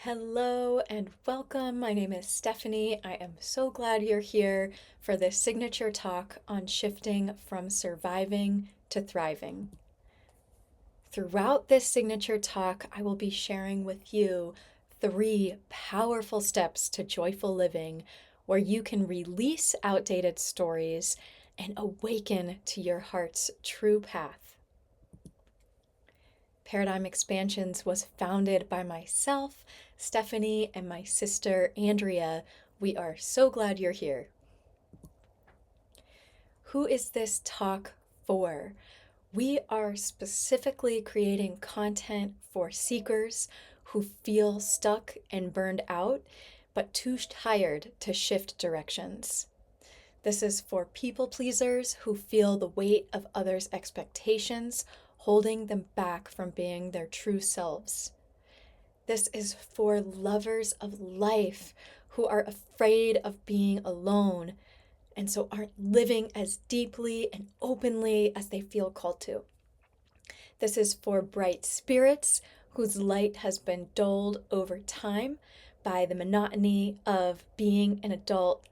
Hello and welcome. My name is Stephanie. I am so glad you're here for this signature talk on shifting from surviving to thriving. Throughout this signature talk, I will be sharing with you 3 powerful steps to joyful living where you can release outdated stories and awaken to your heart's true path. Paradigm Expansions was founded by myself, Stephanie, and my sister, Andrea. We are so glad you're here. Who is this talk for? We are specifically creating content for seekers who feel stuck and burned out, but too tired to shift directions. This is for people pleasers who feel the weight of others' expectations holding them back from being their true selves. This is for lovers of life who are afraid of being alone and so aren't living as deeply and openly as they feel called to. This is for bright spirits whose light has been dulled over time by the monotony of being an adult.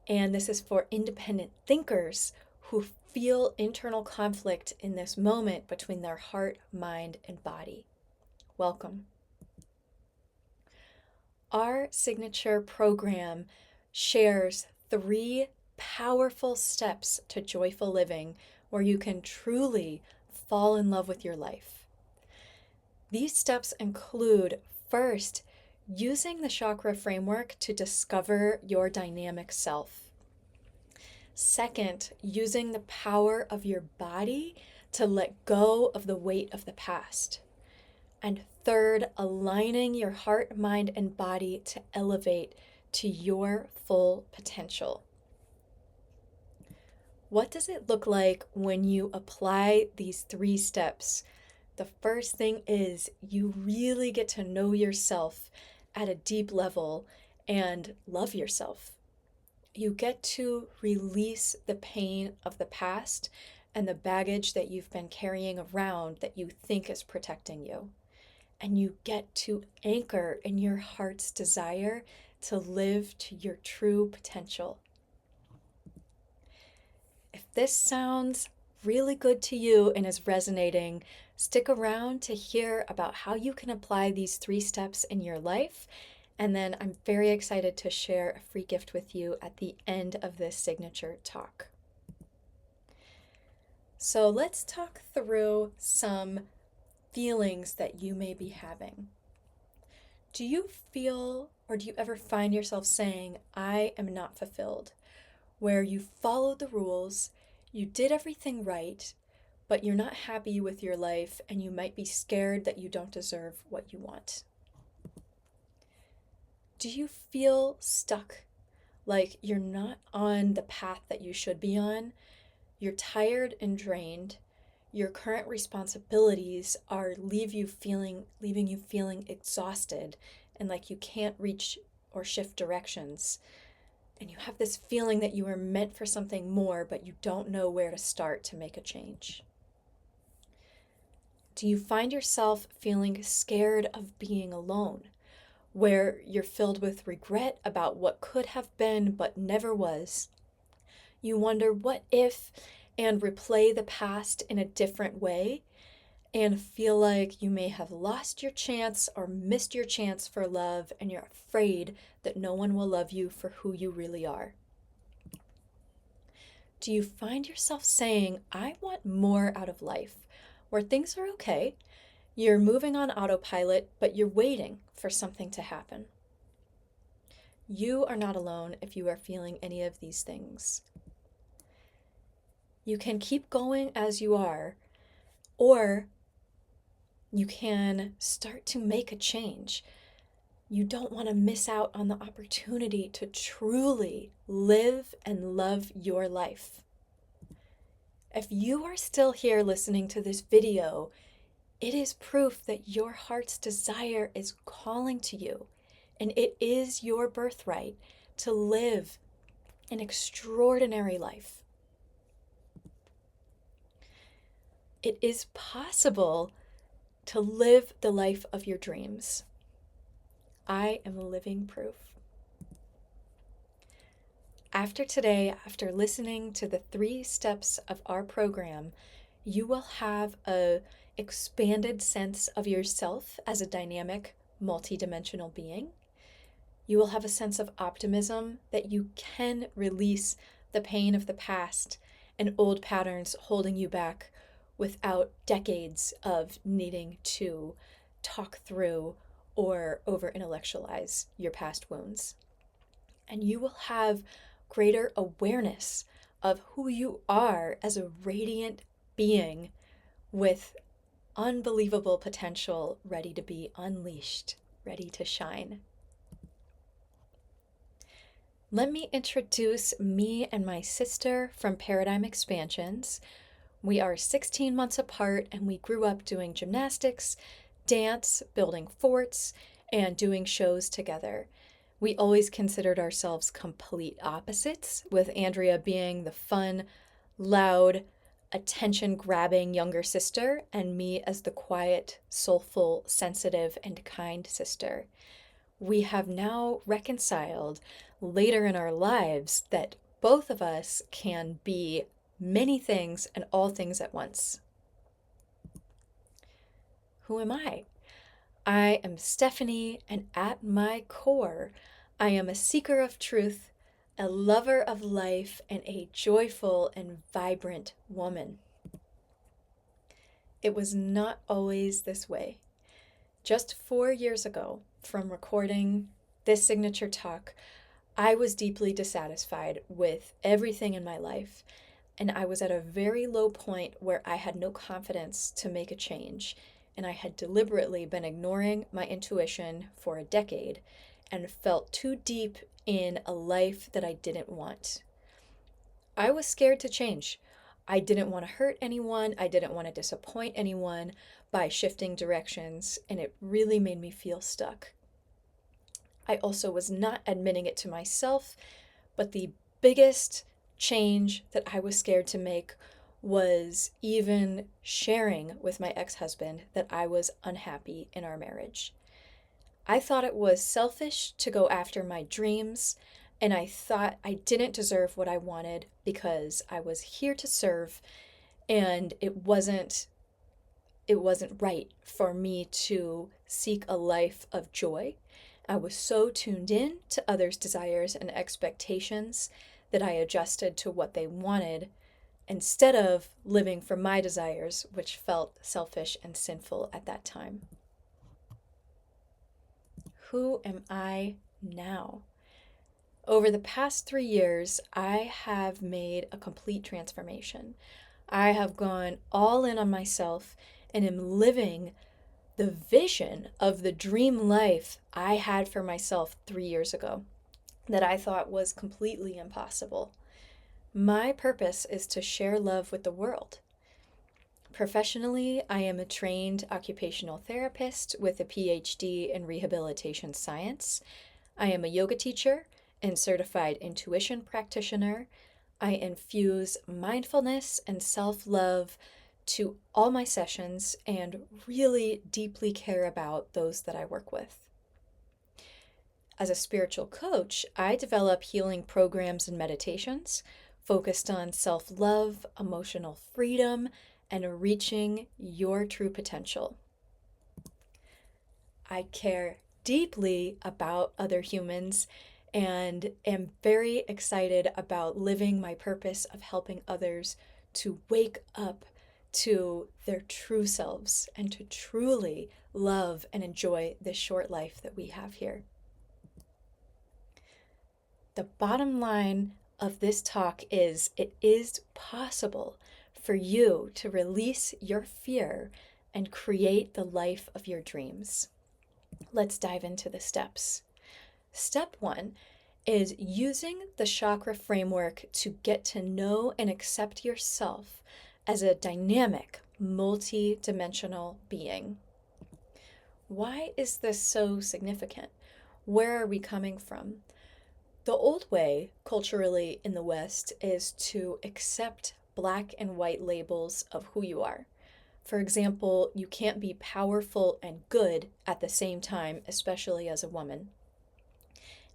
And this is for independent thinkers who feel internal conflict in this moment between their heart, mind, and body. Welcome. Our signature program shares 3 powerful steps to joyful living where you can truly fall in love with your life. These steps include, first, using the chakra framework to discover your dynamic self. Second, using the power of your body to let go of the weight of the past. And third, aligning your heart, mind, and body to elevate to your full potential. What does it look like when you apply these 3 steps? The first thing is you really get to know yourself at a deep level and love yourself. You get to release the pain of the past and the baggage that you've been carrying around that you think is protecting you. And you get to anchor in your heart's desire to live to your true potential. If this sounds really good to you and is resonating, stick around to hear about how you can apply these 3 steps in your life. And then I'm very excited to share a free gift with you at the end of this signature talk. So let's talk through some feelings that you may be having. Do you feel, or do you ever find yourself saying, I am not fulfilled, where you followed the rules, you did everything right, but you're not happy with your life and you might be scared that you don't deserve what you want? Do you feel stuck, like you're not on the path that you should be on? You're tired and drained. Your current responsibilities are leaving you feeling exhausted and like you can't reach or shift directions. And you have this feeling that you are meant for something more, but you don't know where to start to make a change. Do you find yourself feeling scared of being alone, where you're filled with regret about what could have been but never was? You wonder what if and replay the past in a different way and feel like you may have lost your chance or missed your chance for love, and you're afraid that no one will love you for who you really are. Do you find yourself saying, I want more out of life, where things are okay, you're moving on autopilot, but you're waiting for something to happen? You are not alone if you are feeling any of these things. You can keep going as you are, or you can start to make a change. You don't want to miss out on the opportunity to truly live and love your life. If you are still here listening to this video, it is proof that your heart's desire is calling to you, and it is your birthright to live an extraordinary life. It is possible to live the life of your dreams. I am living proof. After today, after listening to the 3 steps of our program, you will have a expanded sense of yourself as a dynamic, multidimensional being. You will have a sense of optimism that you can release the pain of the past and old patterns holding you back without decades of needing to talk through or over intellectualize your past wounds. And you will have greater awareness of who you are as a radiant being with unbelievable potential ready to be unleashed, ready to shine. Let me introduce me and my sister from Paradigm Expansions. We are 16 months apart and we grew up doing gymnastics, dance, building forts, and doing shows together. We always considered ourselves complete opposites, with Andrea being the fun, loud, attention grabbing younger sister, and me as the quiet, soulful, sensitive, and kind sister. We have now reconciled later in our lives that both of us can be many things and all things at once. Who am I? I am Stephanie, and at my core, I am a seeker of truth, a lover of life, and a joyful and vibrant woman. It was not always this way. Just 4 years ago, from recording this signature talk, I was deeply dissatisfied with everything in my life, and I was at a very low point where I had no confidence to make a change, and I had deliberately been ignoring my intuition for a decade and felt too deep in a life that I didn't want. I was scared to change. I didn't want to hurt anyone. I didn't want to disappoint anyone by shifting directions, and it really made me feel stuck. I also was not admitting it to myself, but the biggest change that I was scared to make was even sharing with my ex-husband that I was unhappy in our marriage. I thought it was selfish to go after my dreams, and I thought I didn't deserve what I wanted because I was here to serve, and it wasn't right for me to seek a life of joy. I was so tuned in to others' desires and expectations that I adjusted to what they wanted instead of living for my desires, which felt selfish and sinful at that time. Who am I now? Over the past 3 years, I have made a complete transformation. I have gone all in on myself and am living the vision of the dream life I had for myself 3 years ago that I thought was completely impossible. My purpose is to share love with the world. Professionally, I am a trained occupational therapist with a PhD in rehabilitation science. I am a yoga teacher and certified intuition practitioner. I infuse mindfulness and self-love to all my sessions and really deeply care about those that I work with. As a spiritual coach, I develop healing programs and meditations focused on self-love, emotional freedom, and reaching your true potential. I care deeply about other humans and am very excited about living my purpose of helping others to wake up to their true selves and to truly love and enjoy this short life that we have here. The bottom line of this talk is it is possible for you to release your fear and create the life of your dreams. Let's dive into the steps. Step 1 is using the chakra framework to get to know and accept yourself as a dynamic, multi-dimensional being. Why is this so significant? Where are we coming from? The old way, culturally in the West, is to accept black and white labels of who you are. For example, you can't be powerful and good at the same time, especially as a woman.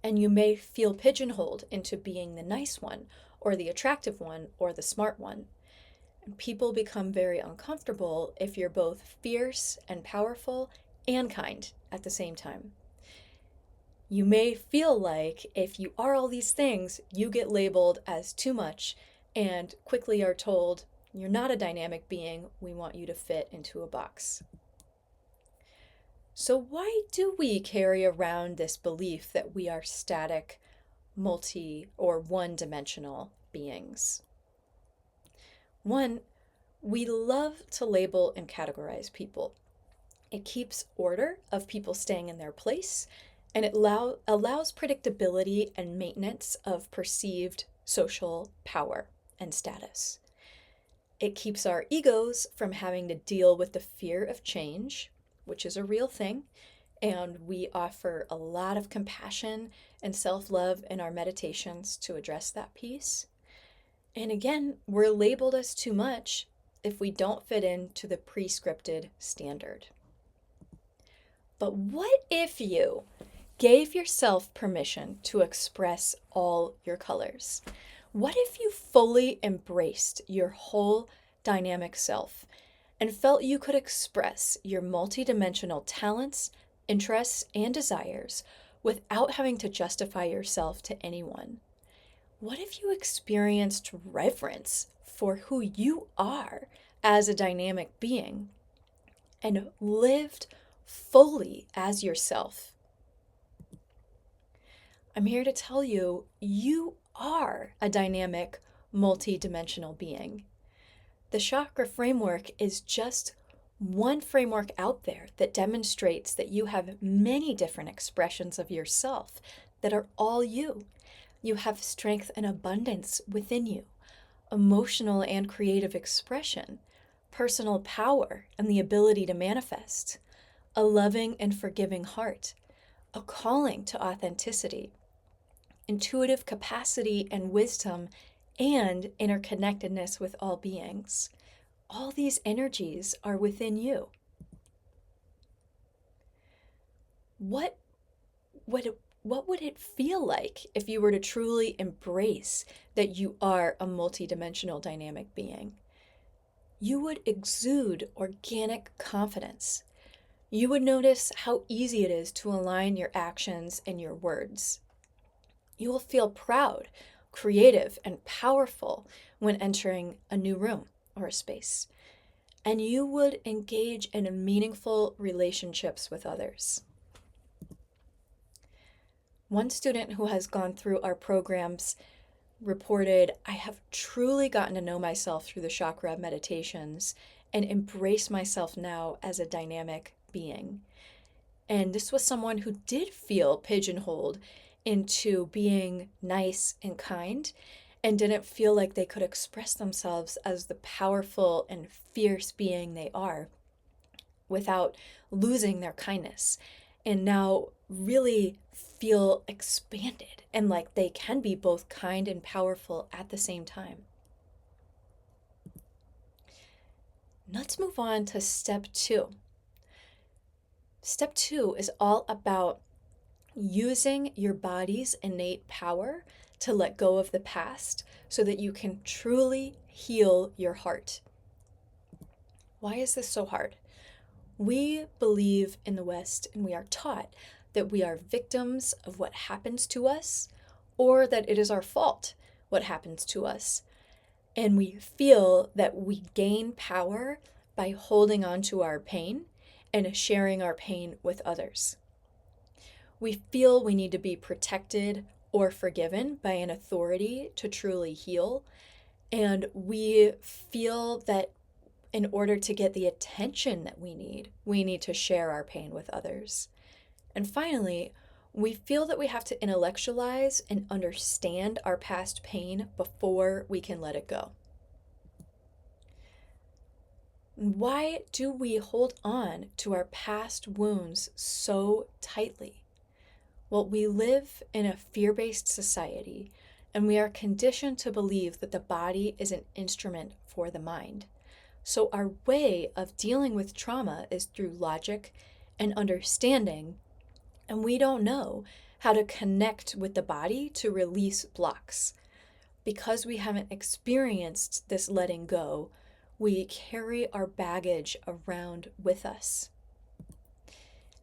And you may feel pigeonholed into being the nice one, or the attractive one, or the smart one. And people become very uncomfortable if you're both fierce and powerful and kind at the same time. You may feel like if you are all these things, you get labeled as too much and quickly are told, you're not a dynamic being, we want you to fit into a box. So why do we carry around this belief that we are static, multi, or one-dimensional beings? One, we love to label and categorize people. It keeps order of people staying in their place, and it allows predictability and maintenance of perceived social power and status. It keeps our egos from having to deal with the fear of change, which is a real thing, and we offer a lot of compassion and self-love in our meditations to address that piece. And again, we're labeled as too much if we don't fit into the pre-scripted standard. But what if you gave yourself permission to express all your colors? What if you fully embraced your whole dynamic self and felt you could express your multidimensional talents, interests, and desires without having to justify yourself to anyone? What if you experienced reverence for who you are as a dynamic being and lived fully as yourself? I'm here to tell you, you are a dynamic, multi-dimensional being. The chakra framework is just one framework out there that demonstrates that you have many different expressions of yourself that are all you. You have strength and abundance within you, emotional and creative expression, personal power and the ability to manifest, a loving and forgiving heart, a calling to authenticity, intuitive capacity and wisdom, and interconnectedness with all beings. All these energies are within you. What would it feel like if you were to truly embrace that you are a multidimensional dynamic being? You would exude organic confidence. You would notice how easy it is to align your actions and your words. You will feel proud, creative, and powerful when entering a new room or a space. And you would engage in meaningful relationships with others. One student who has gone through our programs reported, I have truly gotten to know myself through the chakra meditations and embrace myself now as a dynamic being. And this was someone who did feel pigeonholed into being nice and kind and didn't feel like they could express themselves as the powerful and fierce being they are without losing their kindness, and now really feel expanded and like they can be both kind and powerful at the same time. Let's move on to step 2. Step 2 is all about using your body's innate power to let go of the past so that you can truly heal your heart. Why is this so hard? We believe in the West, and we are taught that we are victims of what happens to us, or that it is our fault what happens to us. And we feel that we gain power by holding on to our pain and sharing our pain with others. We feel we need to be protected or forgiven by an authority to truly heal. And we feel that in order to get the attention that we need to share our pain with others. And finally, we feel that we have to intellectualize and understand our past pain before we can let it go. Why do we hold on to our past wounds so tightly? Well, we live in a fear-based society, and we are conditioned to believe that the body is an instrument for the mind. So our way of dealing with trauma is through logic and understanding, and we don't know how to connect with the body to release blocks. Because we haven't experienced this letting go, we carry our baggage around with us.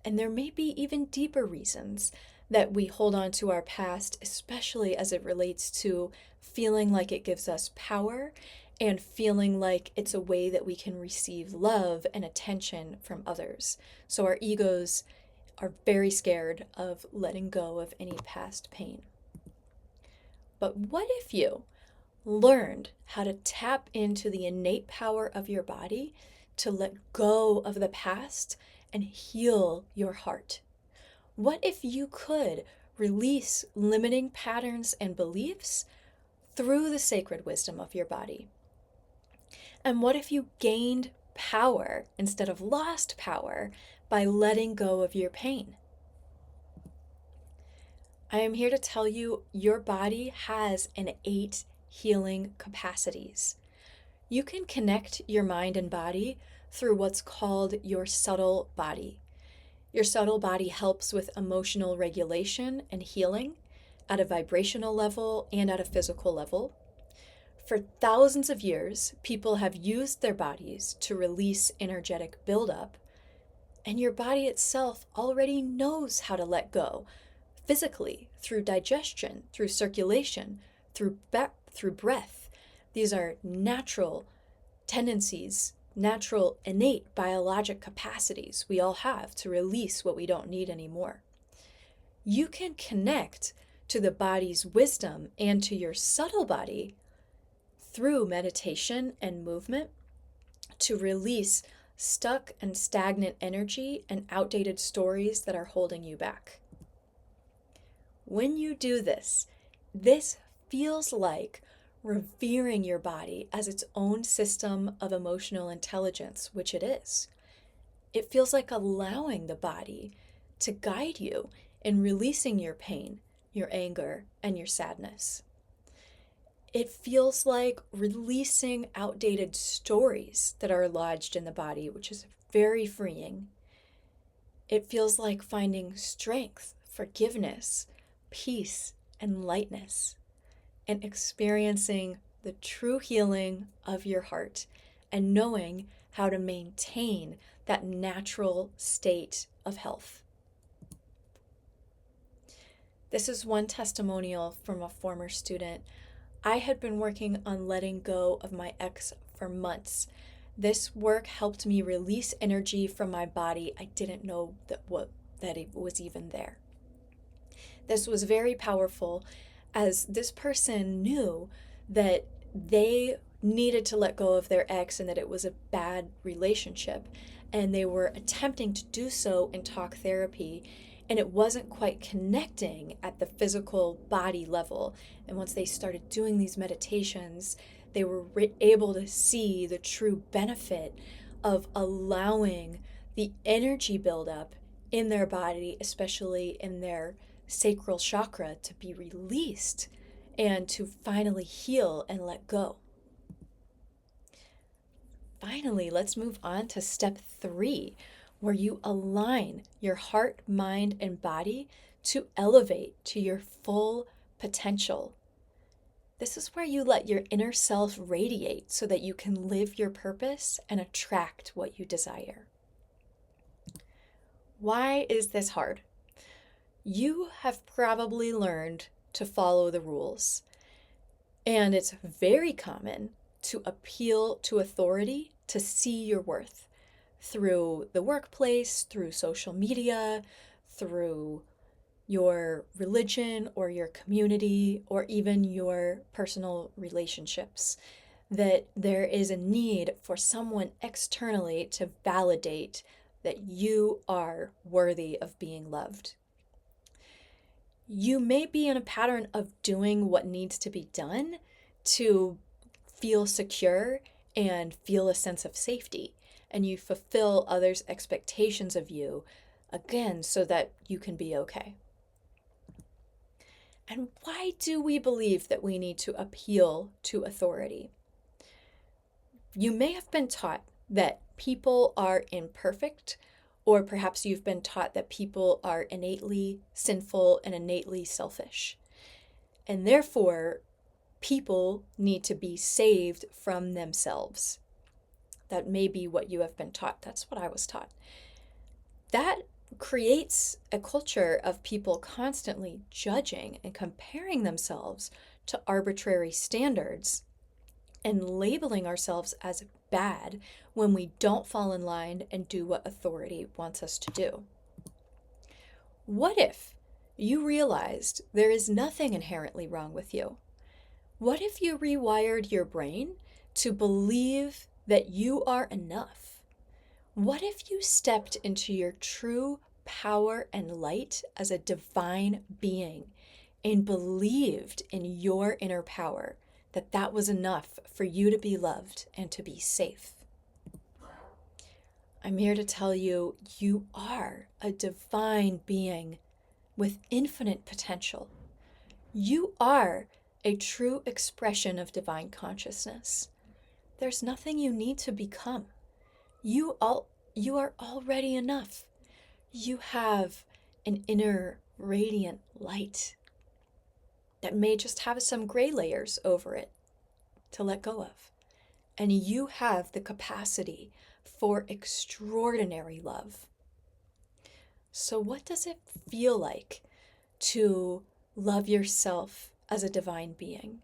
And there may be even deeper reasons that we hold on to our past, especially as it relates to feeling like it gives us power and feeling like it's a way that we can receive love and attention from others. So our egos are very scared of letting go of any past pain. But what if you learned how to tap into the innate power of your body to let go of the past and heal your heart? What if you could release limiting patterns and beliefs through the sacred wisdom of your body? And what if you gained power instead of lost power by letting go of your pain? I am here to tell you your body has innate healing capacities. You can connect your mind and body through what's called your subtle body. Your subtle body helps with emotional regulation and healing at a vibrational level and at a physical level. For thousands of years, people have used their bodies to release energetic buildup, and your body itself already knows how to let go physically through digestion, through circulation, through breath. These are natural tendencies, natural, innate biologic capacities we all have to release what we don't need anymore. You can connect to the body's wisdom and to your subtle body through meditation and movement to release stuck and stagnant energy and outdated stories that are holding you back. When you do this, this feels like revering your body as its own system of emotional intelligence, which it is. It feels like allowing the body to guide you in releasing your pain, your anger, and your sadness. It feels like releasing outdated stories that are lodged in the body, which is very freeing. It feels like finding strength, forgiveness, peace, and lightness, and experiencing the true healing of your heart and knowing how to maintain that natural state of health. This is one testimonial from a former student. I had been working on letting go of my ex for months. This work helped me release energy from my body. I didn't know that it was even there. This was very powerful, as this person knew that they needed to let go of their ex and that it was a bad relationship, and they were attempting to do so in talk therapy, and it wasn't quite connecting at the physical body level. And once they started doing these meditations, they were able to see the true benefit of allowing the energy buildup in their body, especially in their sacral chakra, to be released and to finally heal and let go. Finally, let's move on to step 3, where you align your heart, mind, and body to elevate to your full potential. This is where you let your inner self radiate so that you can live your purpose and attract what you desire. Why is this hard? You have probably learned to follow the rules, and it's very common to appeal to authority to see your worth through the workplace, through social media, through your religion or your community, or even your personal relationships. That there is a need for someone externally to validate that you are worthy of being loved. You may be in a pattern of doing what needs to be done to feel secure and feel a sense of safety, and you fulfill others' expectations of you, again, so that you can be okay. And why do we believe that we need to appeal to authority? You may have been taught that people are imperfect, or perhaps you've been taught that people are innately sinful and innately selfish. And therefore, people need to be saved from themselves. That may be what you have been taught. That's what I was taught. That creates a culture of people constantly judging and comparing themselves to arbitrary standards and labeling ourselves as bad when we don't fall in line and do what authority wants us to do. What if you realized there is nothing inherently wrong with you? What if you rewired your brain to believe that you are enough? What if you stepped into your true power and light as a divine being and believed in your inner power, that that was enough for you to be loved and to be safe? I'm here to tell you, you are a divine being with infinite potential. You are a true expression of divine consciousness. There's nothing you need to become. You are already enough. You have an inner radiant light that may just have some gray layers over it to let go of. And you have the capacity for extraordinary love. So what does it feel like to love yourself as a divine being?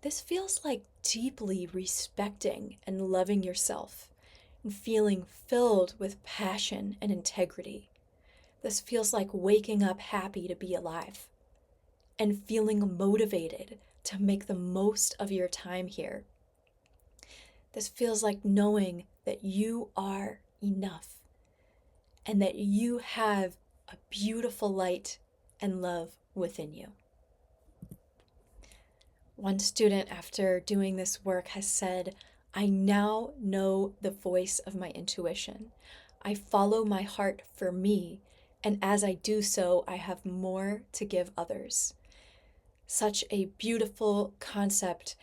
This feels like deeply respecting and loving yourself and feeling filled with passion and integrity. This feels like waking up happy to be alive and feeling motivated to make the most of your time here. This feels like knowing that you are enough and that you have a beautiful light and love within you. One student, after doing this work, has said, I now know the voice of my intuition. I follow my heart for me, and as I do so, I have more to give others. Such a beautiful concept,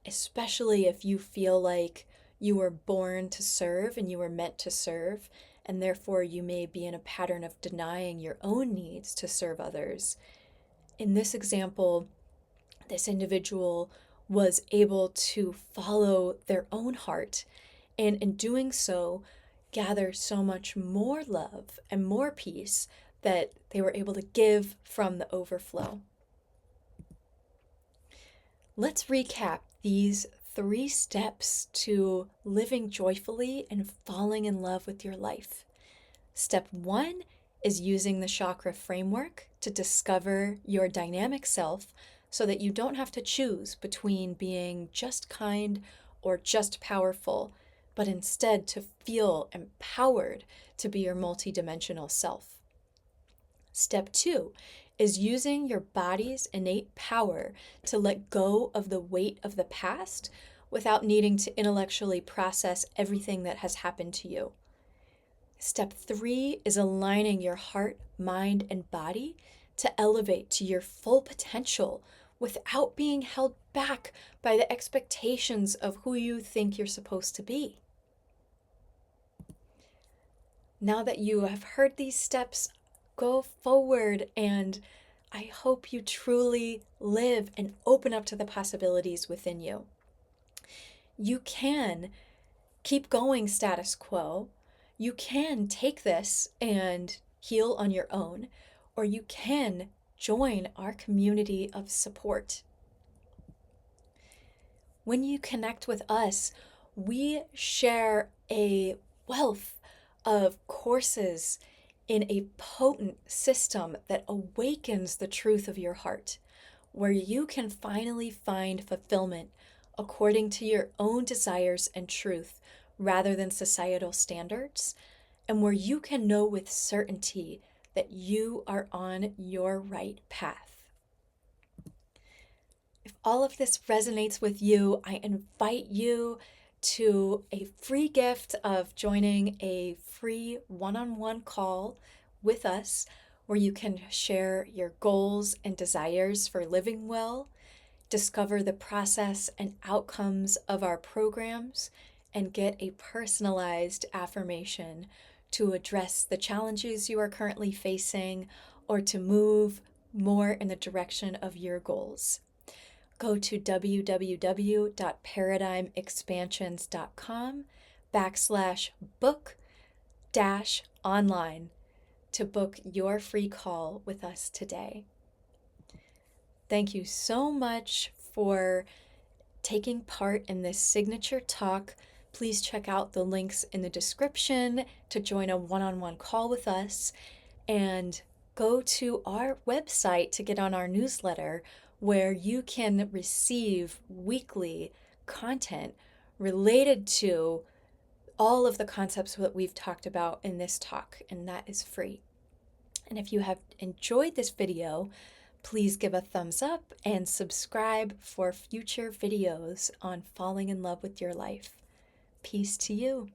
especially if you feel like you were born to serve and you were meant to serve, and therefore you may be in a pattern of denying your own needs to serve others. In this example, this individual was able to follow their own heart, and in doing so, gather so much more love and more peace that they were able to give from the overflow. Let's recap these 3 steps to living joyfully and falling in love with your life. Step 1 is using the chakra framework to discover your dynamic self so that you don't have to choose between being just kind or just powerful, but instead to feel empowered to be your multidimensional self. Step 2 is using your body's innate power to let go of the weight of the past without needing to intellectually process everything that has happened to you. Step 3 is aligning your heart, mind, and body to elevate to your full potential without being held back by the expectations of who you think you're supposed to be. Now that you have heard these steps, go forward, and I hope you truly live and open up to the possibilities within you. You can keep going status quo. You can take this and heal on your own, or you can join our community of support. When you connect with us, we share a wealth of courses in a potent system that awakens the truth of your heart, where you can finally find fulfillment according to your own desires and truth rather than societal standards, and where you can know with certainty that you are on your right path. If all of this resonates with you, I invite you to a free gift of joining a free one-on-one call with us where you can share your goals and desires for living well, discover the process and outcomes of our programs, and get a personalized affirmation to address the challenges you are currently facing or to move more in the direction of your goals. Go to www.paradigmexpansions.com/book-online to book your free call with us today. Thank you so much for taking part in this signature talk. Please check out the links in the description to join a one-on-one call with us, and go to our website to get on our newsletter where you can receive weekly content related to all of the concepts that we've talked about in this talk, and that is free. And if you have enjoyed this video, please give a thumbs up and subscribe for future videos on falling in love with your life. Peace to you.